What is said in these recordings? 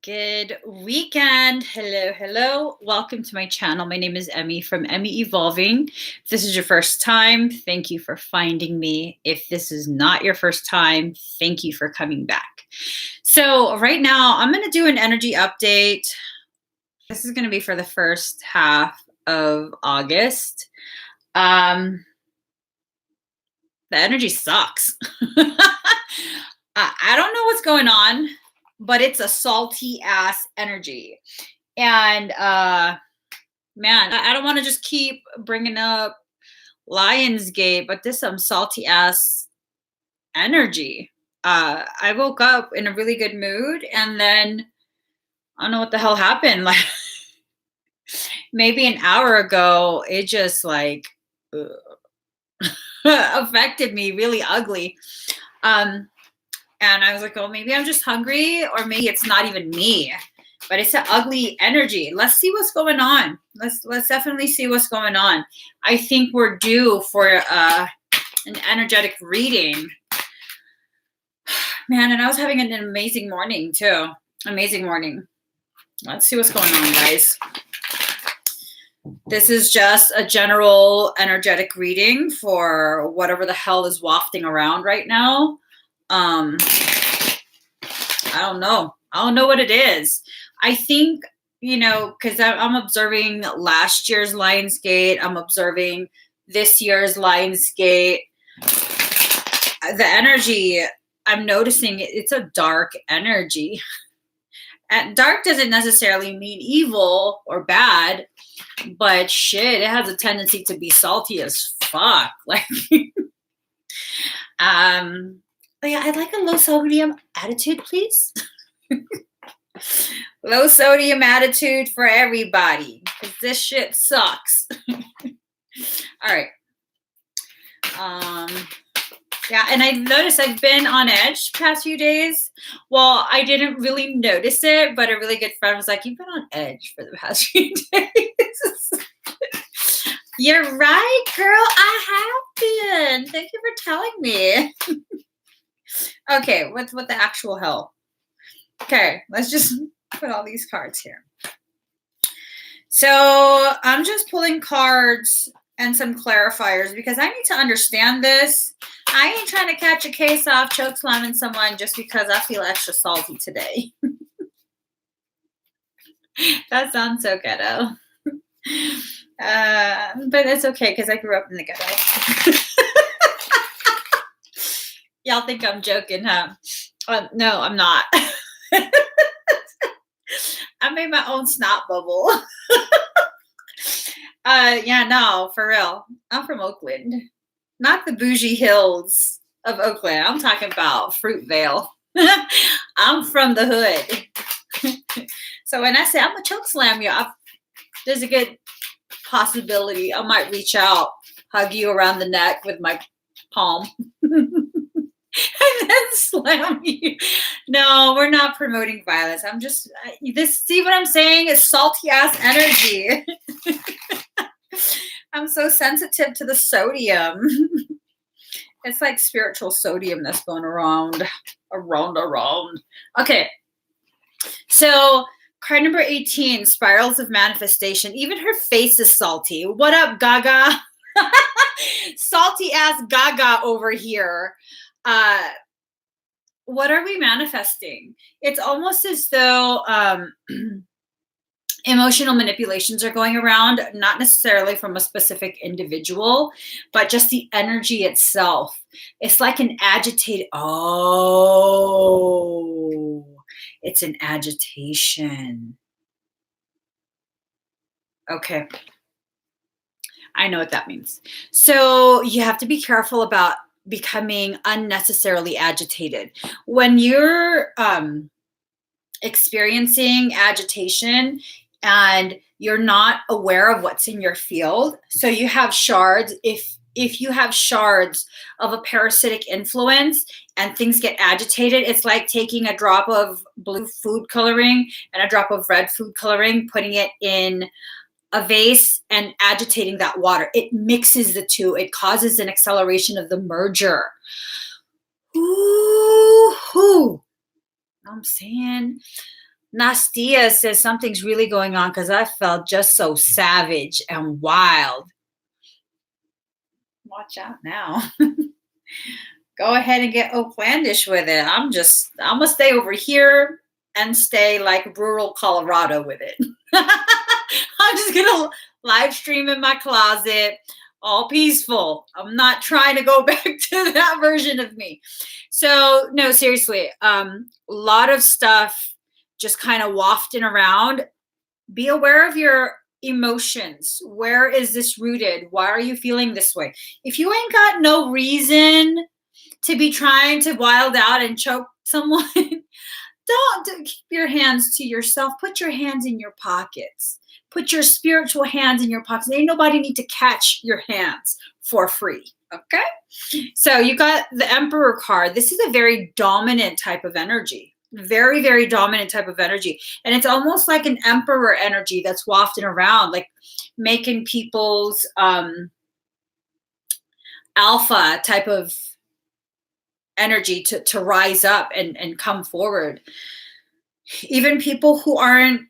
Good weekend. Hello, hello. Welcome to my channel. My name is Emmy from Emmy Evolving. If this is your first time, thank you for finding me. If this is not your first time, thank you for coming back. So right now I'm going to do an energy update. This is going to be for the first half of August. The energy sucks. I don't know what's going on, but it's a salty ass energy. And man, I don't want to just keep bringing up Lionsgate, but this some salty ass energy. I woke up in a really good mood, and then I don't know what the hell happened. Like maybe an hour ago, it just like affected me really ugly. And I was like, oh, maybe I'm just hungry, or maybe it's not even me, but it's an ugly energy. Let's see what's going on. Let's definitely see what's going on. I think we're due for an energetic reading. Man, and I was having an amazing morning too. Amazing morning. Let's see what's going on, guys. This is just a general energetic reading for whatever the hell is wafting around right now. I don't know. I don't know what it is. I think, because I'm observing last year's Lionsgate. I'm observing this year's Lionsgate. The energy, I'm noticing it's a dark energy. And dark doesn't necessarily mean evil or bad, but shit, it has a tendency to be salty as fuck. Like, yeah, I'd like a low sodium attitude, please. Low sodium attitude for everybody, because this shit sucks. All right. Yeah, and I've noticed I've been on edge past few days. Well, I didn't really notice it, but a really good friend was like, you've been on edge for the past few days. You're right, girl. I have been. Thank you for telling me. Okay, what the actual hell? Okay, let's just put all these cards here. So I'm just pulling cards and some clarifiers because I need to understand this. I ain't trying to catch a case off choke slamming someone just because I feel extra salty today. That sounds so ghetto. But it's okay because I grew up in the ghetto. Y'all think I'm joking, huh? No, I'm not. I made my own snot bubble. Yeah, no, for real. I'm from Oakland. Not the bougie hills of Oakland. I'm talking about Fruitvale. I'm from the hood. So when I say I'm a choke slam you, there's a good possibility I might reach out, hug you around the neck with my palm. And then slam you. No, we're not promoting violence. I'm just see what I'm saying? It's salty ass energy. I'm so sensitive to the sodium. It's like spiritual sodium that's going around. Okay. So card number 18, spirals of manifestation. Even her face is salty. What up, Gaga? Salty ass Gaga over here. What are we manifesting? It's almost as though emotional manipulations are going around, not necessarily from a specific individual, but just the energy itself. It's like an agitated, it's an agitation. Okay. I know what that means. So you have to be careful about becoming unnecessarily agitated. When you're experiencing agitation and you're not aware of what's in your field, so you have shards, if you have shards of a parasitic influence and things get agitated, it's like taking a drop of blue food coloring and a drop of red food coloring, putting it in a vase and agitating that water. It mixes the two. It causes an acceleration of the merger. Ooh, I'm saying Nastia says something's really going on because I felt just so savage and wild. Watch out now. Go ahead and get outlandish with it. I'm gonna stay over here and stay like rural Colorado with it. I'm just gonna live stream in my closet, all peaceful. I'm not trying to go back to that version of me. So no, seriously, a lot of stuff just kind of wafting around. Be aware of your emotions. Where is this rooted? Why are you feeling this way? If you ain't got no reason to be trying to wild out and choke someone, don't keep your hands to yourself. Put your hands in your pockets. Put your spiritual hands in your pockets. Ain't nobody need to catch your hands for free. Okay? So you got the Emperor card. This is a very dominant type of energy. Very, very dominant type of energy. And it's almost like an emperor energy that's wafting around, like making people's alpha type of energy to rise up and come forward. Even people who aren't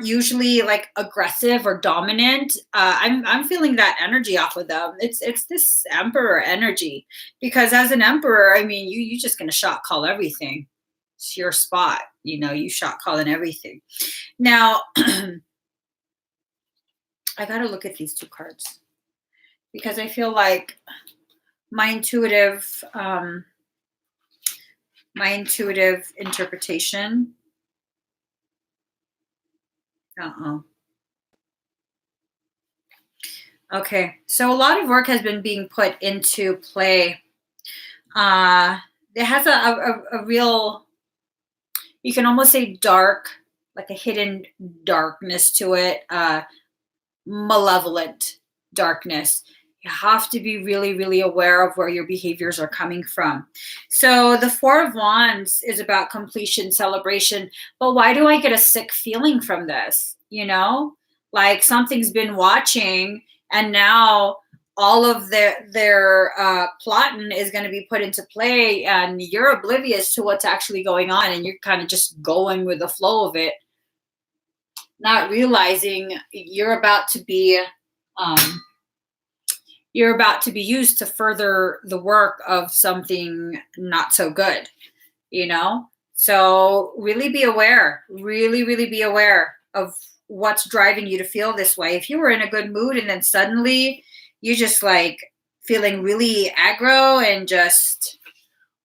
usually like aggressive or dominant, I'm feeling that energy off of them. It's this emperor energy, because as an emperor, I mean, you just gonna shot call everything. It's your spot, you shot calling everything. Now, I gotta look at these two cards because I feel like my intuitive interpretation. Okay, so a lot of work has been being put into play. It has a real, you can almost say dark, like a hidden darkness to it, malevolent darkness. You have to be really, really aware of where your behaviors are coming from. So the Four of Wands is about completion, celebration. But why do I get a sick feeling from this? Like something's been watching, and now all of their plotting is going to be put into play, and you're oblivious to what's actually going on, and you're kind of just going with the flow of it, not realizing you're about to be used to further the work of something not so good, So really be aware, really, really be aware of what's driving you to feel this way. If you were in a good mood and then suddenly you're just like feeling really aggro and just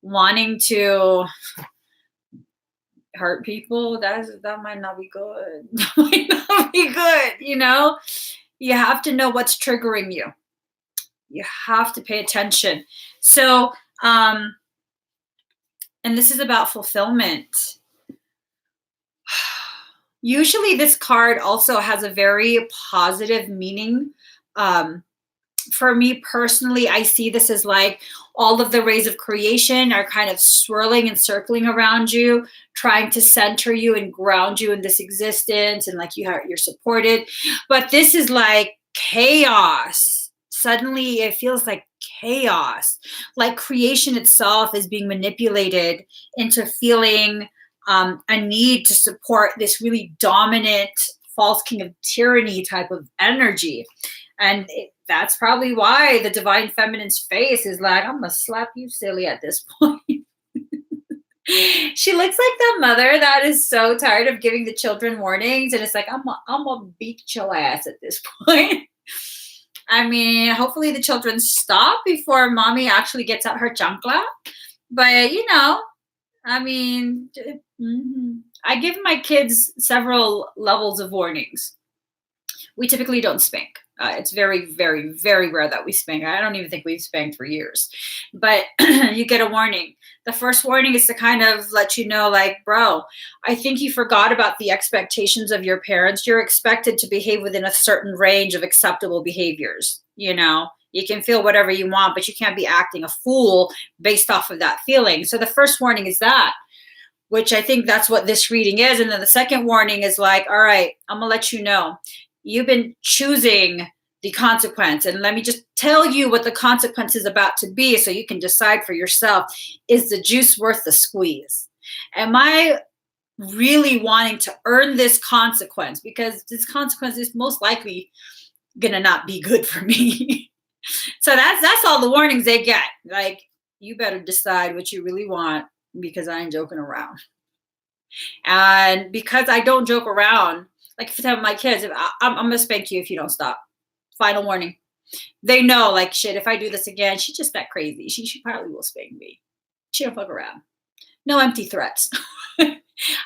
wanting to hurt people, that might not be good. That might not be good, You have to know what's triggering you. You have to pay attention. So, and this is about fulfillment. Usually this card also has a very positive meaning. For me personally, I see this as like all of the rays of creation are kind of swirling and circling around you, trying to center you and ground you in this existence, and like you're supported. But this is like chaos. Suddenly it feels like chaos, like creation itself is being manipulated into feeling a need to support this really dominant false king of tyranny type of energy. And that's probably why the divine feminine's face is like, I'm gonna slap you silly at this point. She looks like the mother that is so tired of giving the children warnings, and it's like, I'm gonna beat your ass at this point. I mean, hopefully the children stop before mommy actually gets out her chancla. But, I mean, I give my kids several levels of warnings. We typically don't spank. It's very, very, very rare that we spank. I don't even think we've spanked for years. But you get a warning. The first warning is to kind of let you know, like, bro, I think you forgot about the expectations of your parents. You're expected to behave within a certain range of acceptable behaviors. You can feel whatever you want, but you can't be acting a fool based off of that feeling. So the first warning is that, which I think that's what this reading is. And then the second warning is like, all right, I'm going to let you know. You've been choosing the consequence. And let me just tell you what the consequence is about to be so you can decide for yourself. Is the juice worth the squeeze? Am I really wanting to earn this consequence, because this consequence is most likely gonna not be good for me. So that's all the warnings they get. Like, you better decide what you really want, because I ain't joking around. And because I don't joke around, like if I tell my kids, I'm gonna spank you if you don't stop. Final warning. They know, like, shit, if I do this again, she's just that crazy. She probably will spank me. She don't fuck around. No empty threats.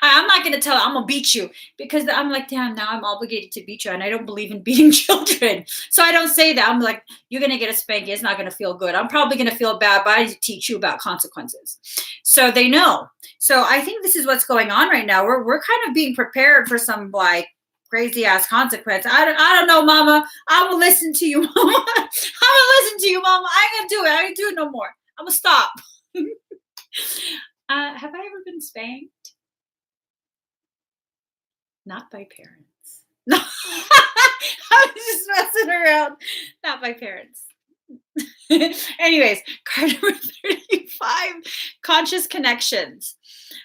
I'm not going to tell her I'm going to beat you, because I'm like, damn, now I'm obligated to beat you. And I don't believe in beating children. So I don't say that. I'm like, you're going to get a spanking. It's not going to feel good. I'm probably going to feel bad, but I teach you about consequences. So they know. So I think this is what's going on right now. We're kind of being prepared for some like crazy ass consequence. I don't know, mama. I will listen to you, mama. I'm going to listen to you, mama. I ain't going to do it. I ain't do it no more. I'm going to stop. Have I ever been spanked? Not by parents. No, I was just messing around. Not by parents. Anyways, card number 35, conscious connections.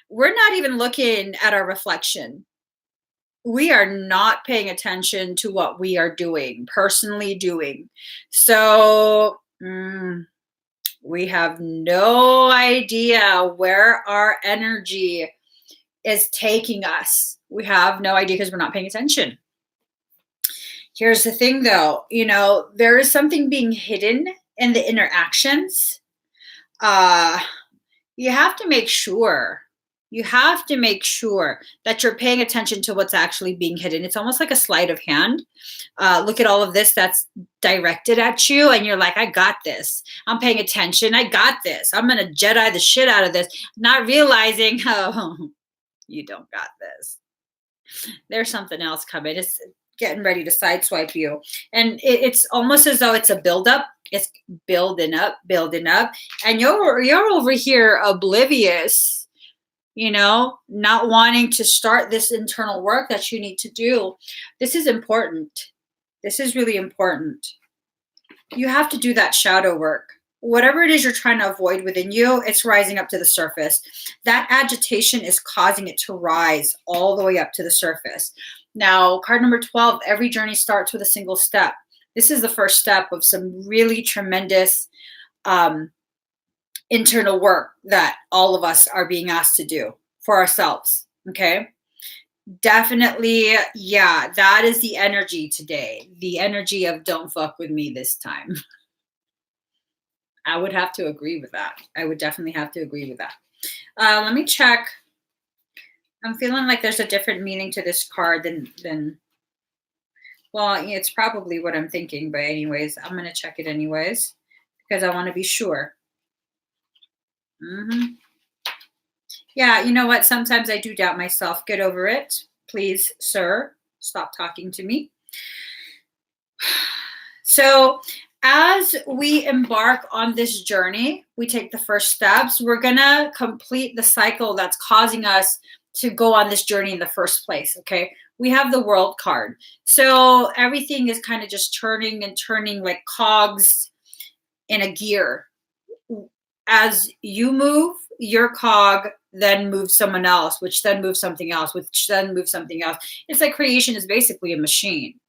We're not even looking at our reflection. We are not paying attention to what we are doing, personally doing. So we have no idea where our energy is taking us. We have no idea because we're not paying attention. Here's the thing though, there is something being hidden in the interactions. You have to make sure that you're paying attention to what's actually being hidden. It's almost like a sleight of hand. Look at all of this that's directed at you, and you're like, I got this. I'm paying attention. I got this. I'm going to Jedi the shit out of this, not realizing, oh, you don't got this. There's something else coming. It's getting ready to sideswipe you. And it's almost as though it's a buildup. It's building up. And you're over here oblivious, not wanting to start this internal work that you need to do. This is important. This is really important. You have to do that shadow work. Whatever it is you're trying to avoid within you, it's rising up to the surface. That agitation is causing it to rise all the way up to the surface. Now, card number 12, every journey starts with a single step. This is the first step of some really tremendous internal work that all of us are being asked to do for ourselves, okay? Definitely, yeah, that is the energy today. The energy of don't fuck with me this time. I would have to agree with that. I would definitely have to agree with that. Let me check. I'm feeling like there's a different meaning to this card than well, it's probably what I'm thinking, but anyways, I'm going to check it anyways because I want to be sure. Yeah, you know what? Sometimes I do doubt myself. Get over it. Please, sir, stop talking to me. So as we embark on this journey, we take the first steps. We're going to complete the cycle that's causing us to go on this journey in the first place, okay? We have the World card. So everything is kind of just turning and turning like cogs in a gear. As you move, your cog then moves someone else, which then moves something else, which then moves something else. It's like creation is basically a machine,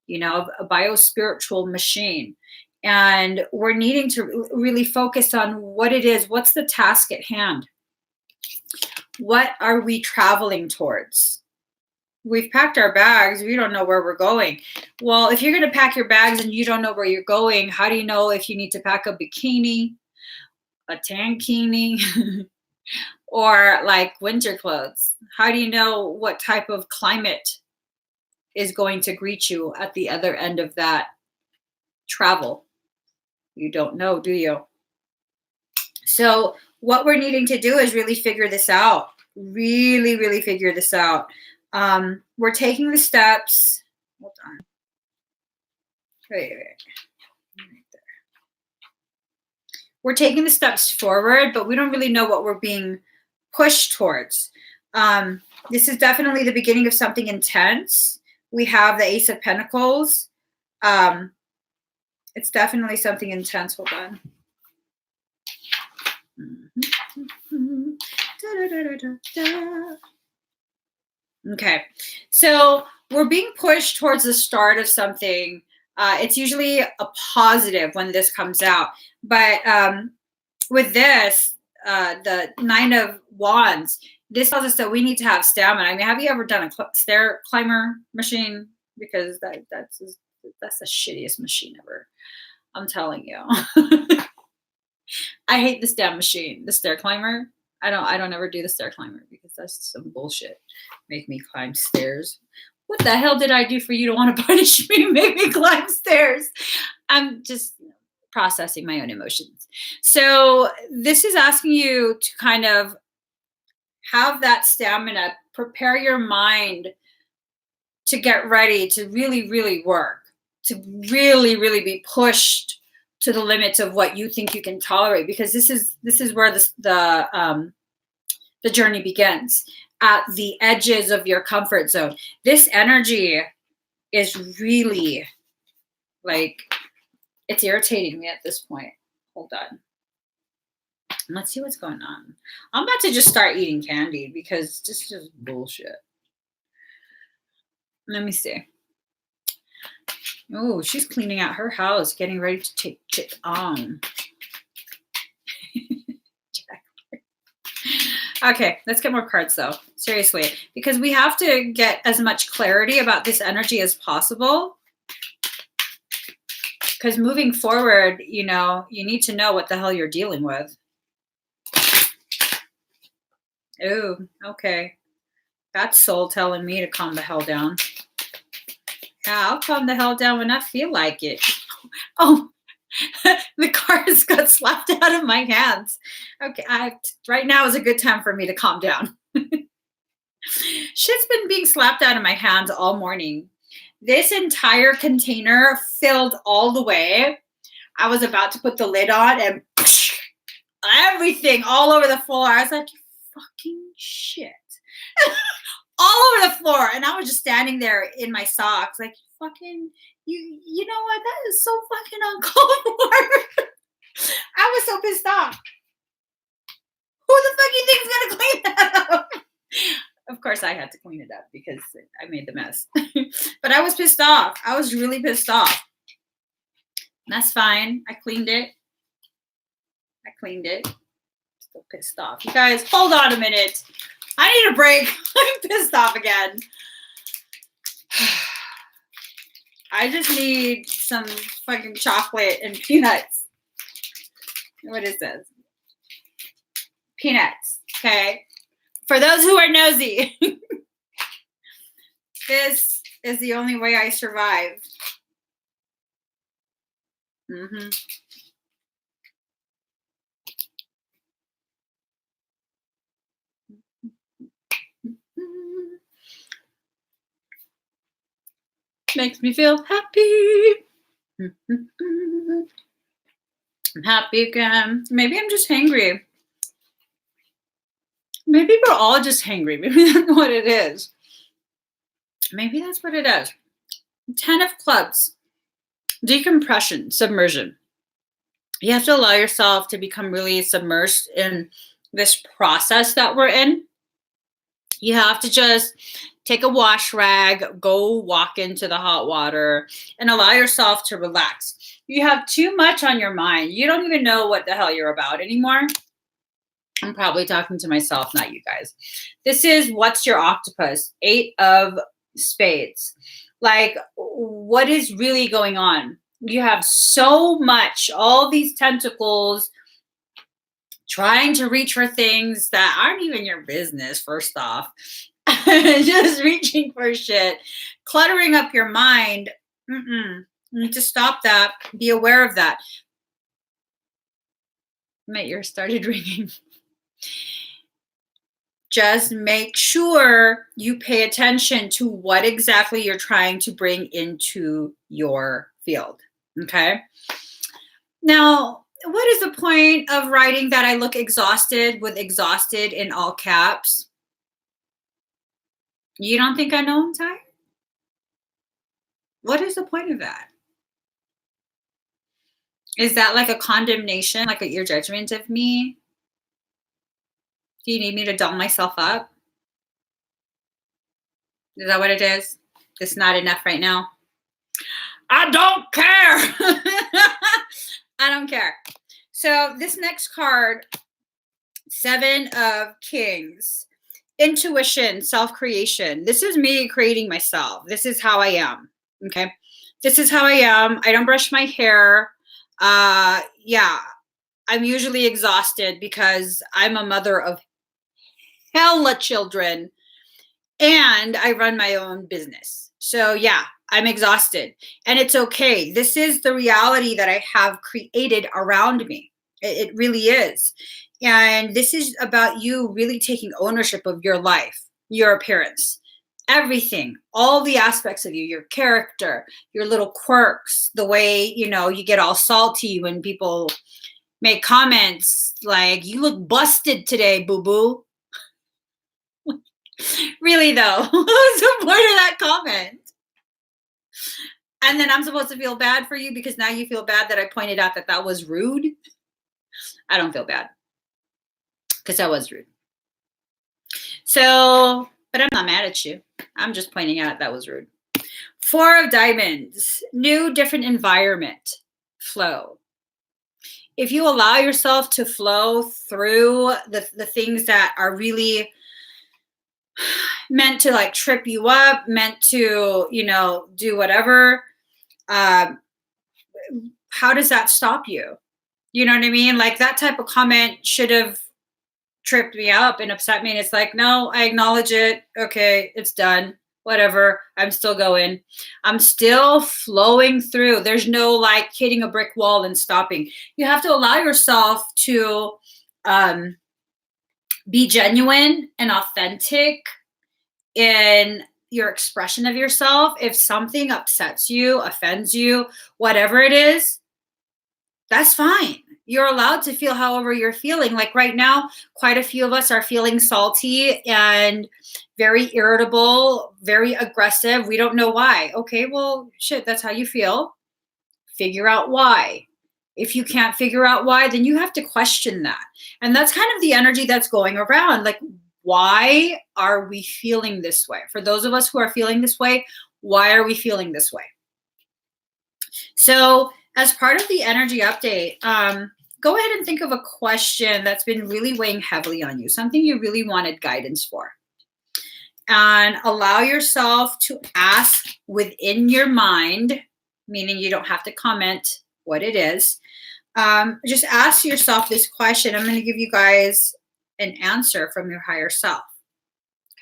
a biospiritual machine. And we're needing to really focus on what it is. What's the task at hand? What are we traveling towards? We've packed our bags. We don't know where we're going. Well, if you're going to pack your bags and you don't know where you're going, how do you know if you need to pack a bikini, a tankini, or like winter clothes? How do you know what type of climate is going to greet you at the other end of that travel? You don't know, do you? So what we're needing to do is really figure this out. Really figure this out. We're taking the steps. Hold on. Wait. Right there. We're taking the steps forward, but we don't really know what we're being pushed towards. This is definitely the beginning of something intense. We have the Ace of Pentacles. It's definitely something intense. Hold on. Okay. So we're being pushed towards the start of something. It's usually a positive when this comes out. But with this, the Nine of Wands, this tells us that we need to have stamina. I mean, have you ever done a stair climber machine? Because that's the shittiest machine ever. I'm telling you. I hate this damn machine, the stair climber. I don't ever do the stair climber because that's some bullshit. Make me climb stairs. What the hell did I do for you to want to punish me? Make me climb stairs. I'm just processing my own emotions. So this is asking you to kind of have that stamina, prepare your mind to get ready to really, really work, to really, really be pushed to the limits of what you think you can tolerate, because this is where the journey begins, at the edges of your comfort zone. This energy is really like, it's irritating me at this point. Hold on. Let's see what's going on. I'm about to just start eating candy because this is just bullshit. Let me see. Oh, she's cleaning out her house, getting ready to take it on. Okay, let's get more cards though. Seriously, because we have to get as much clarity about this energy as possible. Because moving forward, you need to know what the hell you're dealing with. Oh, okay. That's soul telling me to calm the hell down. Yeah, I'll calm the hell down when I feel like it. Oh, the cards got slapped out of my hands. Okay, right now is a good time for me to calm down. Shit's been being slapped out of my hands all morning. This entire container filled all the way. I was about to put the lid on and everything all over the floor. I was like, you fucking shit. All over the floor. And I was just standing there in my socks, like, fucking, you know what? That is so fucking uncalled for. I was so pissed off. Who the fuck you think is gonna clean that up? Of course I had to clean it up because I made the mess. But I was pissed off. I was really pissed off. That's fine. I cleaned it. Still pissed off. You guys, hold on a minute. I need a break. I'm pissed off again. I just need some fucking chocolate and peanuts. What is this? Peanuts. Okay. For those who are nosy, this is the only way I survive. Mm-hmm. Makes me feel happy. I'm happy again. Maybe I'm just hangry. Maybe we're all just hangry. Maybe that's what it is. Maybe that's what it is. 10 of clubs. Decompression, submersion. You have to allow yourself to become really submersed in this process that we're in. You have to just take a wash rag, go walk into the hot water, and allow yourself to relax. You have too much on your mind. You don't even know what the hell you're about anymore. I'm probably talking to myself, not you guys. This is what's your octopus? 8 of spades. Like, what is really going on? You have so much, all these tentacles trying to reach for things that aren't even your business, first off. Just reaching for shit, cluttering up your mind. You need to stop that. Be aware of that. My ear started ringing. Just make sure you pay attention to what exactly you're trying to bring into your field. Okay. Now, what is the point of writing that I look exhausted with exhausted in all caps? You don't think I know I'm tired? What is the point of that? Is that like a condemnation, like your judgment of me? Do you need me to doll myself up? Is that what it is? It's not enough right now. I don't care. I don't care. So this next card, 7 of Kings. Intuition, self-creation. This is me creating myself. This is how I am. Okay. This is how I am. I don't brush my hair. Yeah. I'm usually exhausted because I'm a mother of hella children and I run my own business. So yeah, I'm exhausted and it's okay. This is the reality that I have created around me. It really is. And this is about you really taking ownership of your life, your appearance, everything, all the aspects of you, your character, your little quirks, the way, you know, you get all salty when people make comments like, you look busted today, boo-boo. Really though, what was the point of that comment? And then I'm supposed to feel bad for you because now you feel bad that I pointed out that that was rude? I don't feel bad because that was rude. So, but I'm not mad at you. I'm just pointing out that was rude. 4 of Diamonds, new, different environment, flow. If you allow yourself to flow through the things that are really meant to like trip you up, meant to, you know, do whatever, how does that stop you? You know what I mean? Like that type of comment should have tripped me up and upset me. And it's like, no, I acknowledge it. Okay, it's done. Whatever. I'm still going. I'm still flowing through. There's no like hitting a brick wall and stopping. You have to allow yourself to be genuine and authentic in your expression of yourself. If something upsets you, offends you, whatever it is, that's fine. You're allowed to feel however you're feeling. Like right now, quite a few of us are feeling salty and very irritable, very aggressive. We don't know why. Okay, well, shit, that's how you feel. Figure out why. If you can't figure out why, then you have to question that. And that's kind of the energy that's going around. Like, why are we feeling this way? For those of us who are feeling this way, why are we feeling this way? So as part of the energy update, go ahead and think of a question that's been really weighing heavily on you, something you really wanted guidance for. And allow yourself to ask within your mind, meaning you don't have to comment what it is. Just ask yourself this question. I'm going to give you guys an answer from your higher self.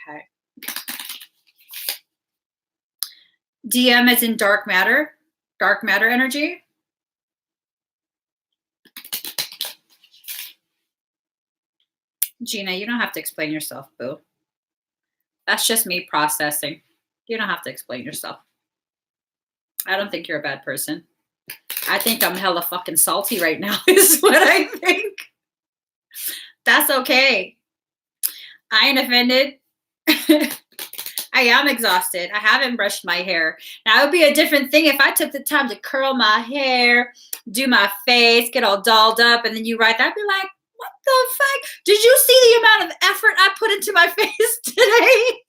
Okay. DM as in dark matter energy. Gina, you don't have to explain yourself, boo. That's just me processing. You don't have to explain yourself. I don't think you're a bad person. I think I'm hella fucking salty right now is what I think. That's okay. I ain't offended. I am exhausted. I haven't brushed my hair. Now, it would be a different thing if I took the time to curl my hair, do my face, get all dolled up, and then you write that. I'd be like, what the fuck? Did you see the amount of effort I put into my face today?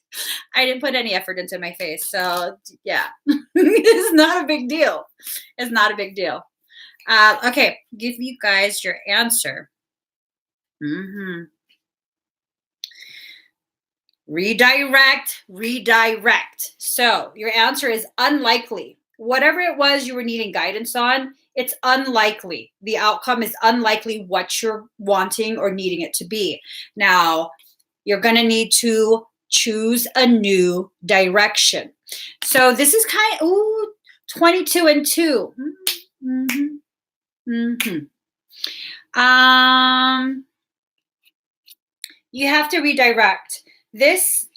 I didn't put any effort into my face. So, yeah, it's not a big deal. It's not a big deal. Okay, give you guys your answer. Redirect. So your answer is unlikely. Whatever it was you were needing guidance on, it's unlikely. The outcome is unlikely what you're wanting or needing it to be. Now, you're going to need to choose a new direction. So this is kind of, 22 and 2. You have to redirect. This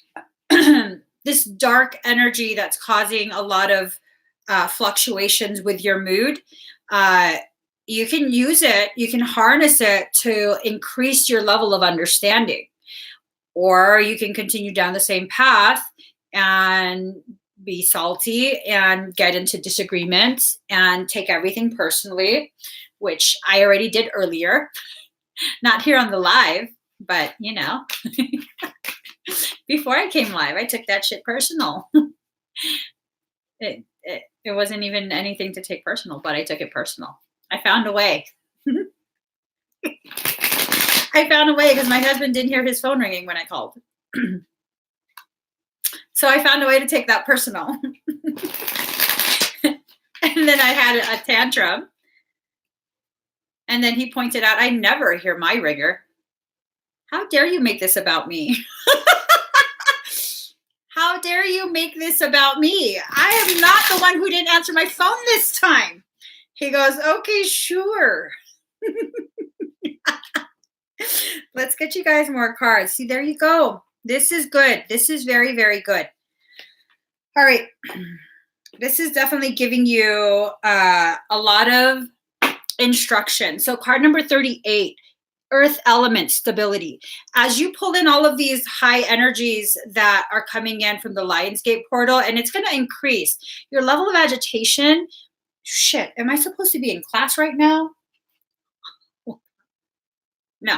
this dark energy that's causing a lot of fluctuations with your mood, you can use it, you can harness it to increase your level of understanding. Or you can continue down the same path and be salty and get into disagreement and take everything personally, which I already did earlier. Not here on the live, but you know. Before I came live, I took that shit personal. It wasn't even anything to take personal, but I took it personal. I found a way. I found a way because my husband didn't hear his phone ringing when I called. So I found a way to take that personal. And then I had a tantrum. And then he pointed out, I never hear my ringer. How dare you make this about me? How dare you make this about me? I am not the one who didn't answer my phone this time. He goes, okay, sure. Let's get you guys more cards. See, there you go. This is good. This is very, very good. All right. This is definitely giving you a lot of instruction. So card number 38, Earth element stability. As you pull in all of these high energies that are coming in from the Lionsgate portal, and it's going to increase your level of agitation. Shit, am I supposed to be in class right now? No,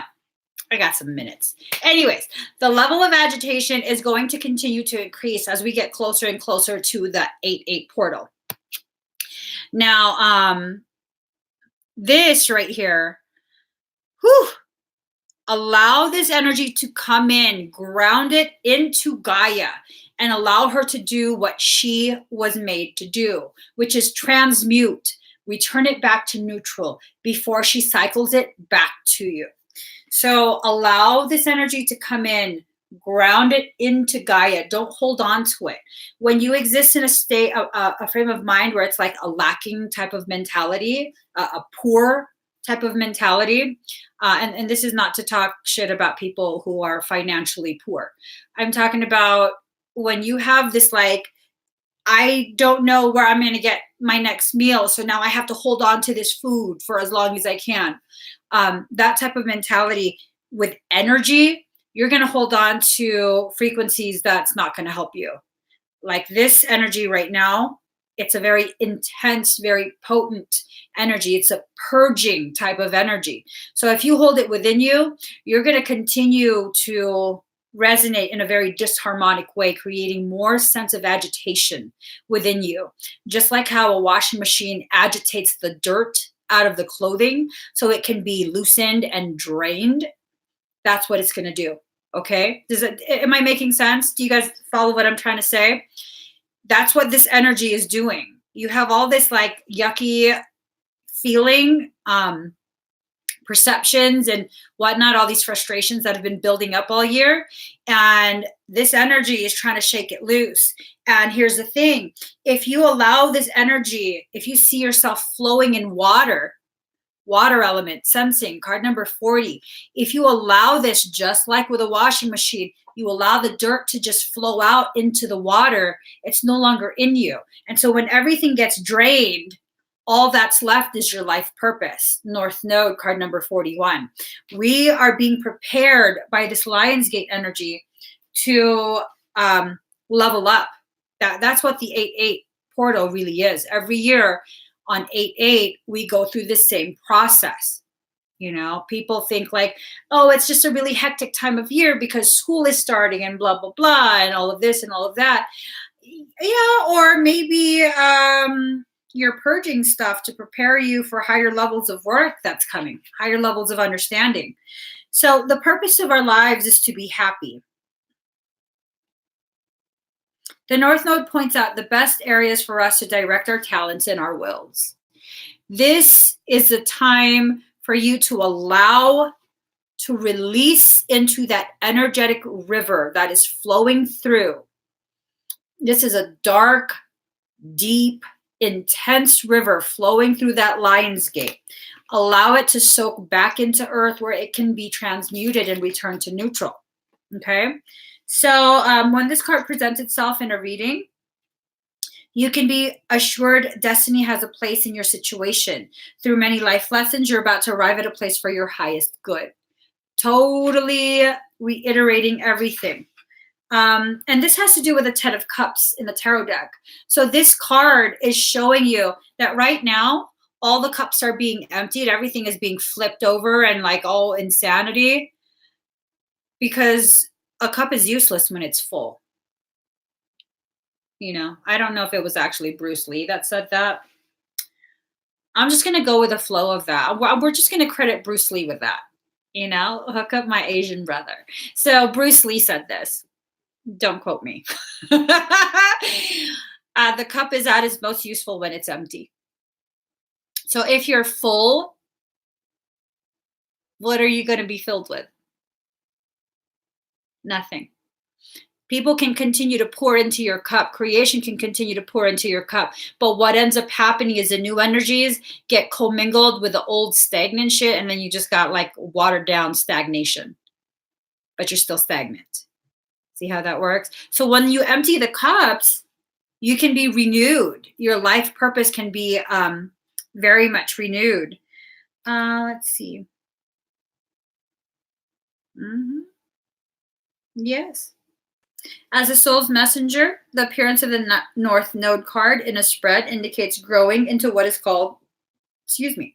I got some minutes. Anyways, the level of agitation is going to continue to increase as we get closer and closer to the 8-8 portal. Now, this right here, whew, allow this energy to come in, ground it into Gaia, and allow her to do what she was made to do, which is transmute, return it back to neutral before she cycles it back to you. So allow this energy to come in, ground it into Gaia. Don't hold on to it. When you exist in a state, a frame of mind where it's like a lacking type of mentality, a poor type of mentality, and this is not to talk shit about people who are financially poor. I'm talking about when you have this like, I don't know where I'm going to get my next meal, so now I have to hold on to this food for as long as I can. That type of mentality with energy, you're going to hold on to frequencies that's not going to help you. Like this energy right now, it's a very intense, very potent energy. It's a purging type of energy. So if you hold it within you, you're going to continue to resonate in a very disharmonic way, creating more sense of agitation within you. Just like how a washing machine agitates the dirt out of the clothing so it can be loosened and drained, that's what it's going to do. Okay? Am I making sense? Do you guys follow what I'm trying to say? That's what this energy is doing. You have all this like yucky feeling, perceptions and whatnot, all these frustrations that have been building up all year. And this energy is trying to shake it loose. And here's the thing. If you allow this energy, if you see yourself flowing in water element, sensing, card number 40, if you allow this, just like with a washing machine, you allow the dirt to just flow out into the water, it's no longer in you. And so when everything gets drained, all that's left is your life purpose. North Node, card number 41. We are being prepared by this Lionsgate energy to level up. That's what the 8-8 portal really is. Every year on 8-8, we go through the same process. You know, people think like, oh, it's just a really hectic time of year because school is starting and blah, blah, blah, and all of this and all of that. Yeah, or maybe you're purging stuff to prepare you for higher levels of work that's coming, higher levels of understanding. So the purpose of our lives is to be happy. The North Node points out the best areas for us to direct our talents and our wills. This is the time for you to allow to release into that energetic river that is flowing through. This is a dark, deep, intense river flowing through that Lionsgate. Allow it to soak back into earth where it can be transmuted and return to neutral. Okay? So when this card presents itself in a reading, you can be assured destiny has a place in your situation. Through many life lessons, you're about to arrive at a place for your highest good. Totally reiterating everything. And this has to do with the 10 of Cups in the tarot deck. So this card is showing you that right now, all the cups are being emptied. Everything is being flipped over and like all insanity. Because a cup is useless when it's full. You know, I don't know if it was actually Bruce Lee that said that. I'm just going to go with the flow of that. We're just going to credit Bruce Lee with that. You know, hook up my Asian brother. So Bruce Lee said this. Don't quote me. The cup is at its most useful when it's empty. So if you're full, what are you going to be filled with? Nothing. People can continue to pour into your cup. Creation can continue to pour into your cup. But what ends up happening is the new energies get commingled with the old stagnant shit, and then you just got like watered down stagnation. But you're still stagnant. See how that works? So when you empty the cups, you can be renewed. Your life purpose can be very much renewed. Let's see. Yes. As a soul's messenger, the appearance of the North Node card in a spread indicates growing into what is called, the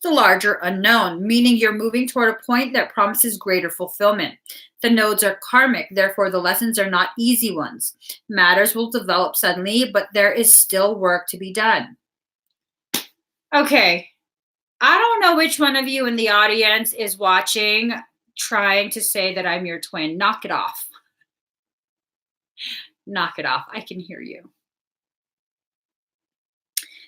larger unknown, meaning you're moving toward a point that promises greater fulfillment. The nodes are karmic, therefore the lessons are not easy ones. Matters will develop suddenly, but there is still work to be done. Okay, I don't know which one of you in the audience is watching, trying to say that I'm your twin. Knock it off. Knock it off. I can hear you.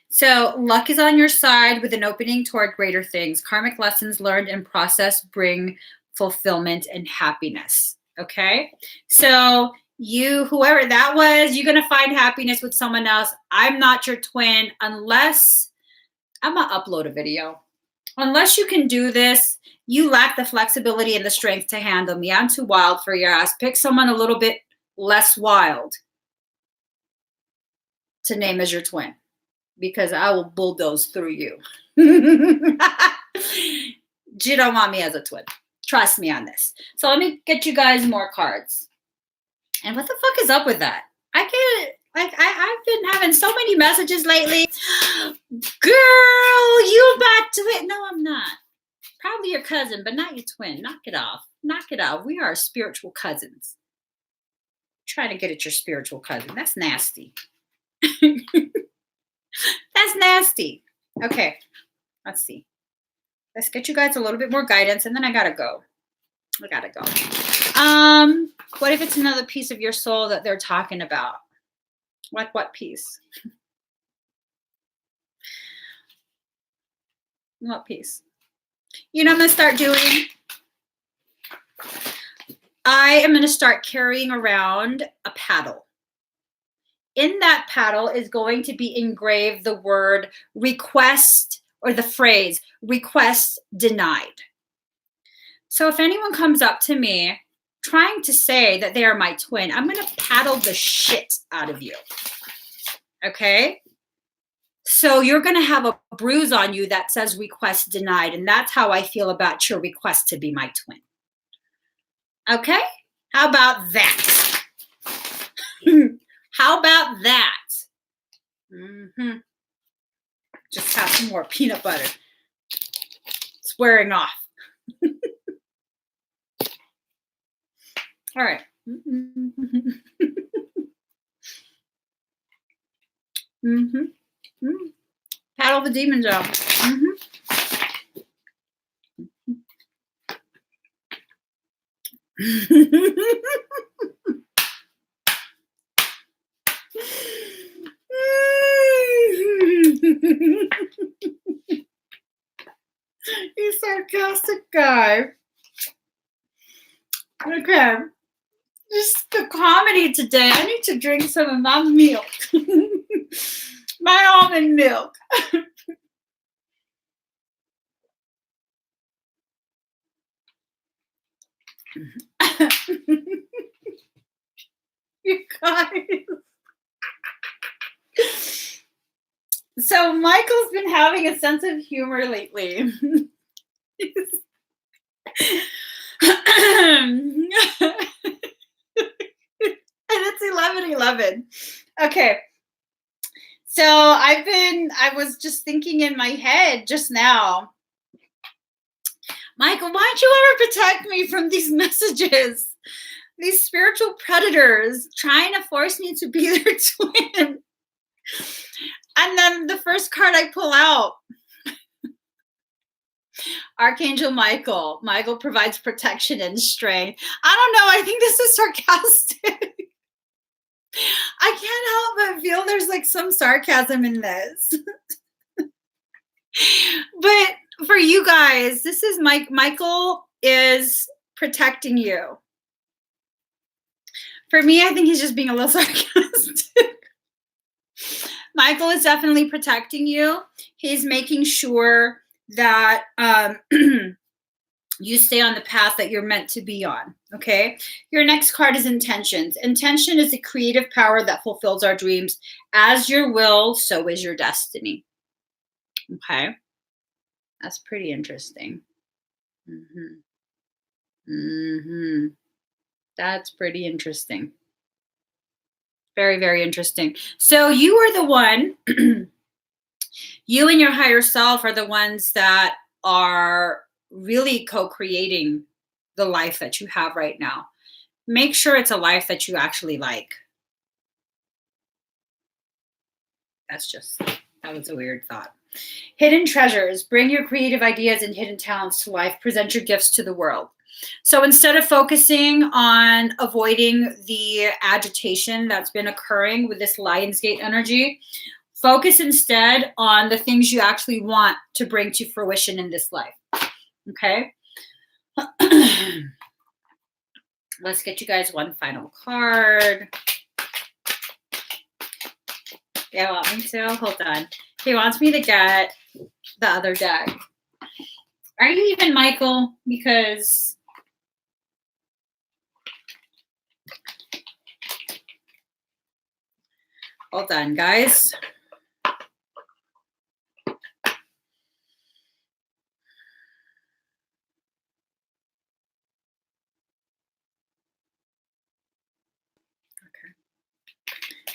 So luck is on your side with an opening toward greater things. Karmic lessons learned and processed bring fulfillment and happiness. Okay. So you, whoever that was, you're going to find happiness with someone else. I'm not your twin unless I'm going to upload a video. Unless you can do this, you lack the flexibility and the strength to handle me. I'm too wild for your ass. Pick someone a little bit less wild to name as your twin, because I will bulldoze through you. You don't want me as a twin. Trust me on this. So let me get you guys more cards. And what the fuck is up with that? I can't, like, I've been having so many messages lately. Girl, you my twin. No, I'm not. Probably your cousin, but not your twin. Knock it off. Knock it off. We are spiritual cousins. Trying to get at your spiritual cousin. That's nasty. That's nasty. Okay, let's see. Let's get you guys a little bit more guidance, and then I gotta go. What if it's another piece of your soul that they're talking about? Like what piece? What piece? You know what I'm gonna start doing? I am gonna start carrying around a paddle. In that paddle is going to be engraved the word request, or the phrase request denied. So if anyone comes up to me trying to say that they are my twin, I'm going to paddle the shit out of you. Okay? So you're going to have a bruise on you that says request denied. And that's how I feel about your request to be my twin. Okay? How about that? How about that? Just have some more peanut butter. It's wearing off. All right. Paddle the demons out. You sarcastic guy. Okay. Just the comedy today. I need to drink some of my milk. My almond milk. You guys. So Michael's been having a sense of humor lately. And it's 11:11. Okay. So I was just thinking in my head just now, Michael, why don't you ever protect me from these messages? these spiritual predators trying to force me to be their twin. And then the first card I pull out, Archangel Michael. Michael provides protection and strength. I don't know. I think this is sarcastic. I can't help but feel there's like some sarcasm in this. But for you guys, this is Michael is protecting you. For me, I think he's just being a little sarcastic. Michael is definitely protecting you. He's making sure that you stay on the path that you're meant to be on, okay? Your next card is intentions. Intention is the creative power that fulfills our dreams. As your will, so is your destiny. Okay? That's pretty interesting. That's pretty interesting. Very, very interesting. So you are the one, you and your higher self are the ones that are really co-creating the life that you have right now. Make sure it's a life that you actually like. That was a weird thought. Hidden treasures. Bring your creative ideas and hidden talents to life. Present your gifts to the world. So instead of focusing on avoiding the agitation that's been occurring with this Lionsgate energy, focus instead on the things you actually want to bring to fruition in this life. Okay? Let's get you guys one final card. Yeah, want me to? Hold on. He wants me to get the other deck. Are you even Michael? Because hold on, guys.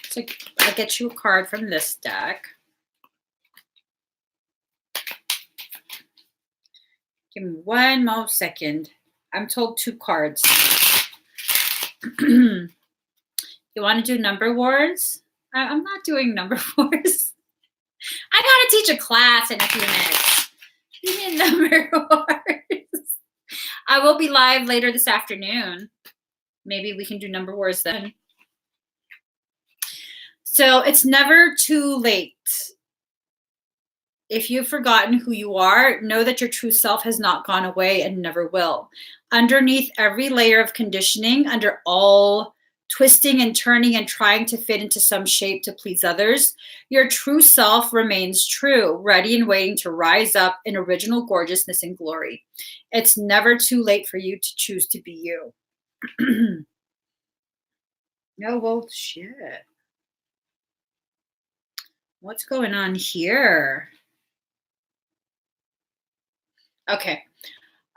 So I'll get you a card from this deck. Give me one more second. I'm told 2 cards. You want to do number wars? I'm not doing number wars. I got to teach a class in a few minutes. Give me number wars. I will be live later this afternoon. Maybe we can do number wars then. So it's never too late. If you've forgotten who you are, know that your true self has not gone away and never will. Underneath every layer of conditioning, under all twisting and turning and trying to fit into some shape to please others, your true self remains true, ready and waiting to rise up in original gorgeousness and glory. It's never too late for you to choose to be you. No, well, shit. What's going on here? Okay.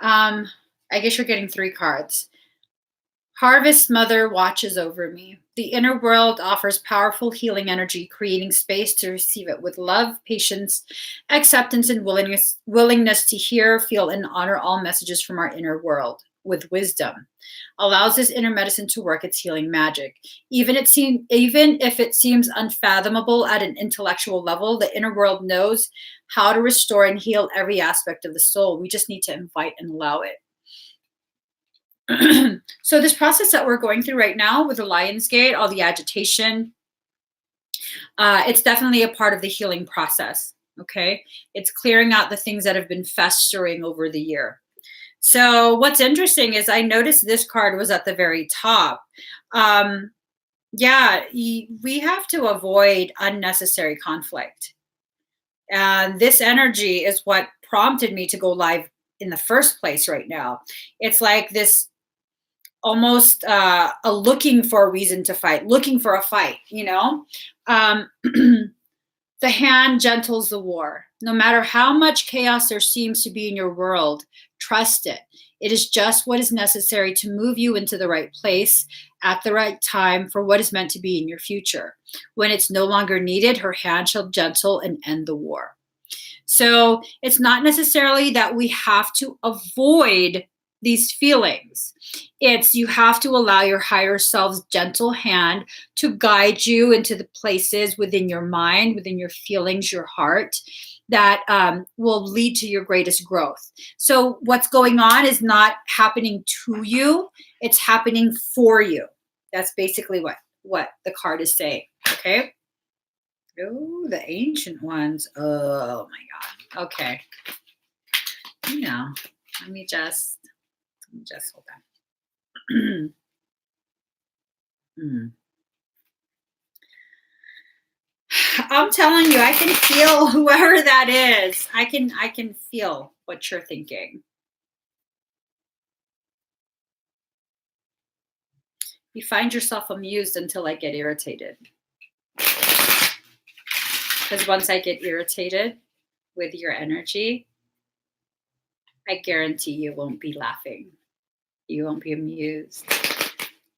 I guess you're getting 3 cards. Harvest Mother watches over me. The inner world offers powerful healing energy, creating space to receive it with love, patience, acceptance, and willingness to hear, feel, and honor all messages from our inner world with wisdom. Allows this inner medicine to work its healing magic. Even if it seems unfathomable at an intellectual level, the inner world knows how to restore and heal every aspect of the soul. We just need to invite and allow it. So this process that we're going through right now with the Lionsgate, all the agitation, it's definitely a part of the healing process, okay? It's clearing out the things that have been festering over the year. So what's interesting is I noticed this card was at the very top. Yeah, we have to avoid unnecessary conflict. And this energy is what prompted me to go live in the first place right now. It's like this almost a looking for a reason to fight, looking for a fight, you know? The hand gentles the war. No matter how much chaos there seems to be in your world, trust it. It is just what is necessary to move you into the right place at the right time for what is meant to be in your future. When it's no longer needed, her hand shall gentle and end the war. So it's not necessarily that we have to avoid these feelings. It's you have to allow your higher self's gentle hand to guide you into the places within your mind, within your feelings, your heart, that will lead to your greatest growth. So what's going on is not happening to you, it's happening for you. That's basically what the card is saying, okay? Oh, the ancient ones. Oh my God. Okay. Now, let me just hold on. I'm telling you, I can feel whoever that is. I can feel what you're thinking. You find yourself amused until I get irritated. Because once I get irritated with your energy, I guarantee you won't be laughing. You won't be amused.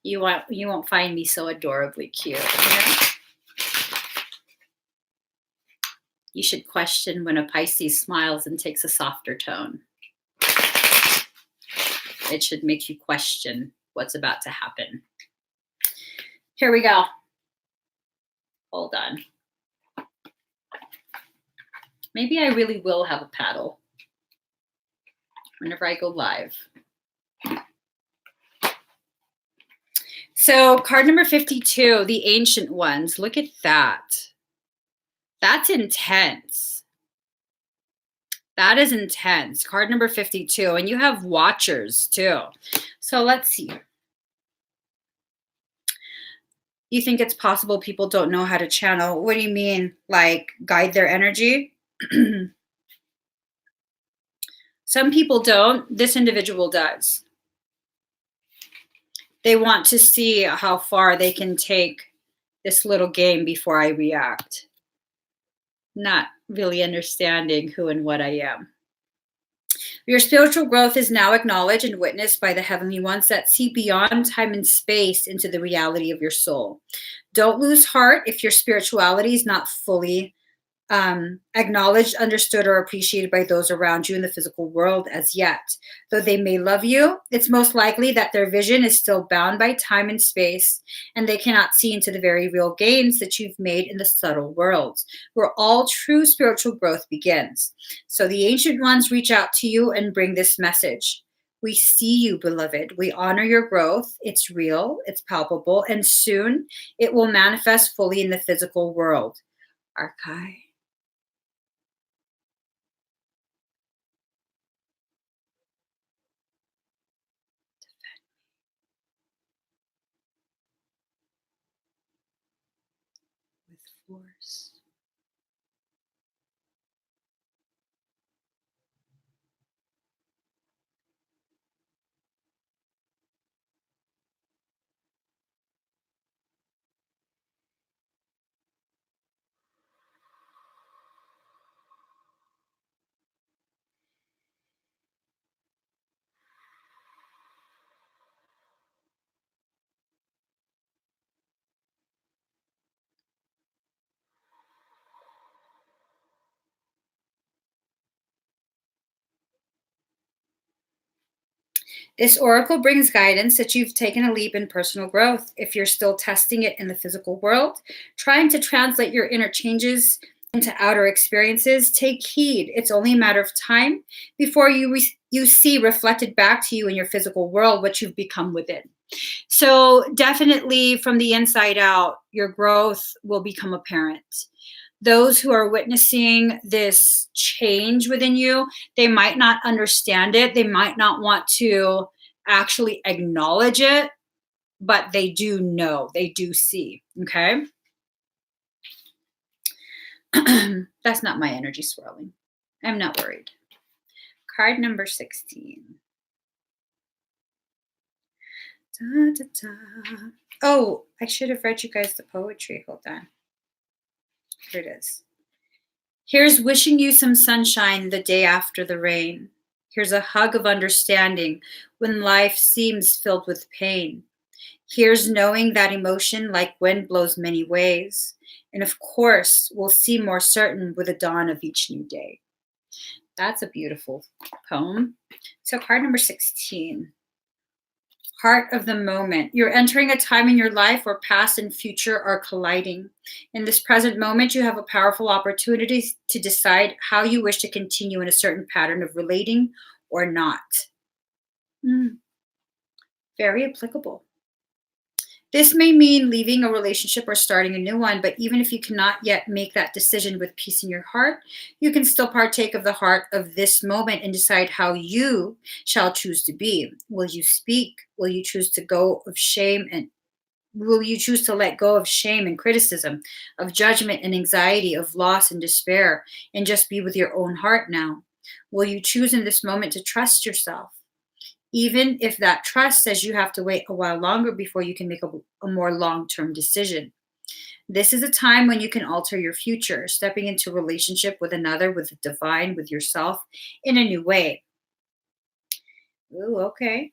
You won't find me so adorably cute. You know? You should question when a Pisces smiles and takes a softer tone. It should make you question what's about to happen. Here we go. Hold on. Maybe I really will have a paddle whenever I go live. So card number 52, the ancient ones. Look at that. That's intense. That is intense. Card number 52. And you have watchers too. So let's see. You think it's possible people don't know how to channel? What do you mean? Like guide their energy? Some people don't. This individual does. They want to see how far they can take this little game before I react. Not really understanding who and what I am. Your spiritual growth is now acknowledged and witnessed by the heavenly ones that see beyond time and space into the reality of your soul. Don't lose heart if your spirituality is not fully acknowledged, understood, or appreciated by those around you in the physical world as yet. Though they may love you, it's most likely that their vision is still bound by time and space, and they cannot see into the very real gains that you've made in the subtle worlds, where all true spiritual growth begins. So the ancient ones reach out to you and bring this message. We see you, beloved. We honor your growth. It's real, it's palpable, and soon it will manifest fully in the physical world. Archive. Force. This oracle brings guidance that you've taken a leap in personal growth. If you're still testing it in the physical world, trying to translate your inner changes into outer experiences, take heed. It's only a matter of time before you see reflected back to you in your physical world what you've become within. So definitely from the inside out, your growth will become apparent. Those who are witnessing this change within you, they might not understand it. They might not want to actually acknowledge it, but they do know, they do see, okay? That's not my energy swirling. I'm not worried. Card number 16. Da, da, da. Oh, I should have read you guys the poetry. Hold on. Here it is. Here's wishing you some sunshine the day after the rain. Here's a hug of understanding when life seems filled with pain. Here's knowing that emotion like wind blows many ways. And of course, we'll see more certain with the dawn of each new day. That's a beautiful poem. So card number 16. Heart of the moment. You're entering a time in your life where past and future are colliding. In this present moment, you have a powerful opportunity to decide how you wish to continue in a certain pattern of relating or not. Very applicable. This may mean leaving a relationship or starting a new one, but even if you cannot yet make that decision with peace in your heart, you can still partake of the heart of this moment and decide how you shall choose to be. Will you speak? Will you choose to go of shame and will you choose to let go of shame and criticism, of judgment and anxiety, of loss and despair, and just be with your own heart now? Will you choose in this moment to trust yourself? Even if that trust says you have to wait a while longer before you can make a more long-term decision. This is a time when you can alter your future, stepping into relationship with another, with the divine, with yourself in a new way. Ooh, okay.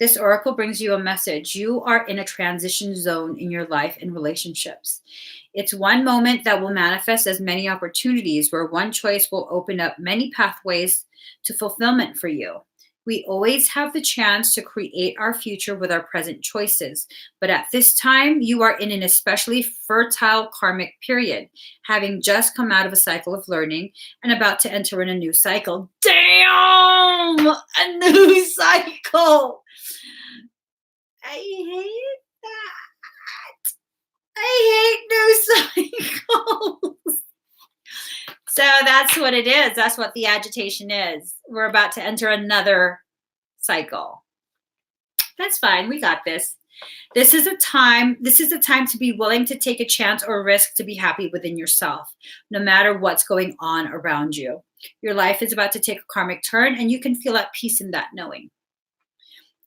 This oracle brings you a message. You are in a transition zone in your life and relationships. It's one moment that will manifest as many opportunities where one choice will open up many pathways to fulfillment for you. We always have the chance to create our future with our present choices. But at this time, you are in an especially fertile karmic period, having just come out of a cycle of learning and about to enter in a new cycle. Damn! A new cycle! I hate that. I hate new cycles. So that's what it is. That's what the agitation is. We're about to enter another cycle. That's fine. We got this. This is a time to be willing to take a chance or risk to be happy within yourself, no matter what's going on around you. Your life is about to take a karmic turn, and you can feel at peace in that knowing.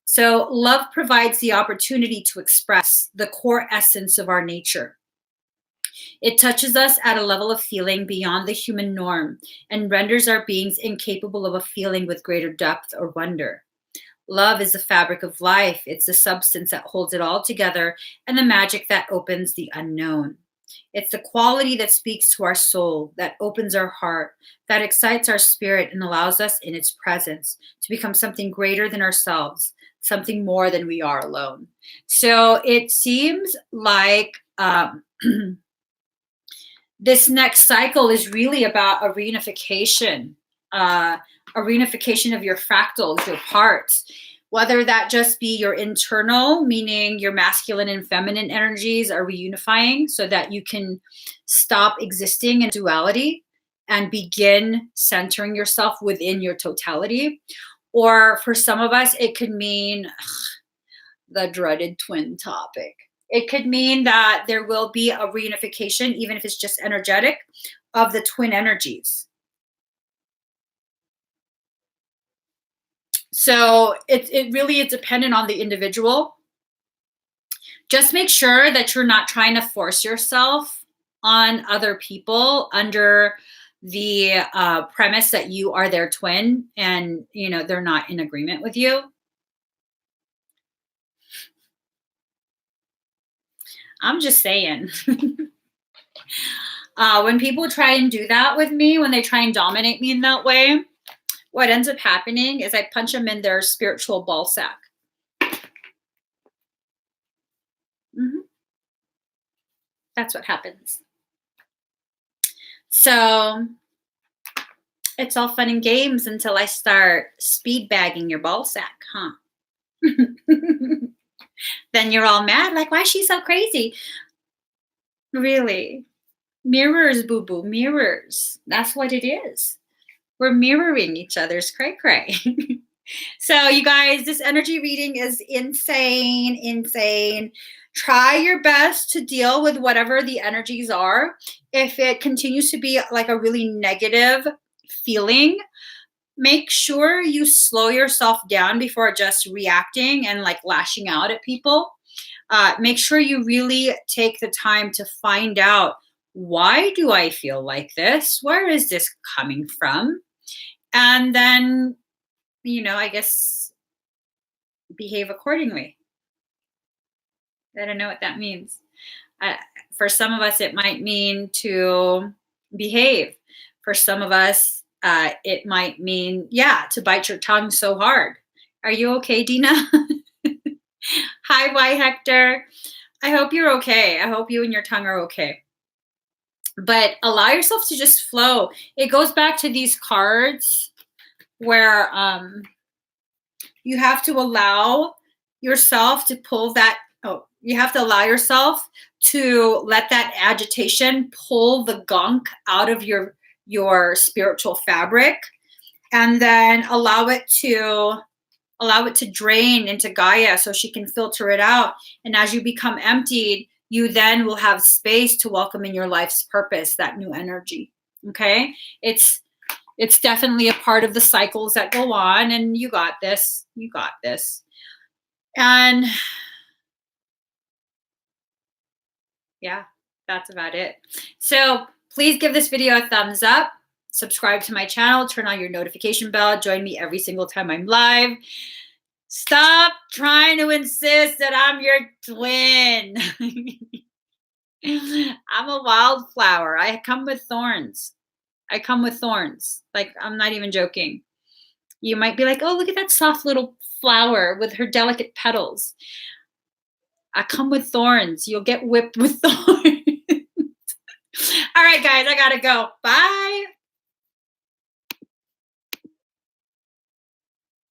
So love provides the opportunity to express the core essence of our nature. It touches us at a level of feeling beyond the human norm and renders our beings incapable of a feeling with greater depth or wonder. Love is the fabric of life. It's the substance that holds it all together and the magic that opens the unknown. It's the quality that speaks to our soul, that opens our heart, that excites our spirit and allows us in its presence to become something greater than ourselves, something more than we are alone. So it seems like this next cycle is really about a reunification of your fractals, your parts, whether that just be your internal, meaning your masculine and feminine energies are reunifying so that you can stop existing in duality and begin centering yourself within your totality. Or for some of us, it could mean the dreaded twin topic. It could mean that there will be a reunification, even if it's just energetic, of the twin energies. So it really is dependent on the individual. Just make sure that you're not trying to force yourself on other people under the premise that you are their twin and they're not in agreement with you. I'm just saying. When people try and do that with me, when they try and dominate me in that way, what ends up happening is I punch them in their spiritual ball sack. That's what happens. So it's all fun and games until I start speed bagging your ball sack, huh? Then you're all mad, like, why is she so crazy? Really? Mirrors, boo-boo, mirrors. That's what it is. We're mirroring each other's cray-cray. So you guys, this energy reading is insane. Try your best to deal with whatever the energies are. If it continues to be like a really negative feeling, make sure you slow yourself down before just reacting and like lashing out at people. Make sure you really take the time to find out, why do I feel like this? Where is this coming from? And then, I guess behave accordingly. I don't know what that means. For some of us, it might mean to behave. For some of us, it might mean, yeah, to bite your tongue so hard. Are you okay, Dina? Hi, Y Hector. I hope you're okay. I hope you and your tongue are okay. But allow yourself to just flow. It goes back to these cards where you have to allow yourself to pull that. Oh, you have to allow yourself to let that agitation pull the gunk out of your spiritual fabric, and then allow it to drain into Gaia so she can filter it out. And as you become emptied, you then will have space to welcome in your life's purpose, that new energy. Okay? It's definitely a part of the cycles that go on, and you got this. You got this. And yeah, that's about it. So please give this video a thumbs up, subscribe to my channel, turn on your notification bell, join me every single time I'm live. Stop trying to insist that I'm your twin. I'm a wildflower. I come with thorns. I come with thorns. Like, I'm not even joking. You might be like, oh, look at that soft little flower with her delicate petals. I come with thorns. You'll get whipped with thorns. All right, guys, I gotta go. Bye.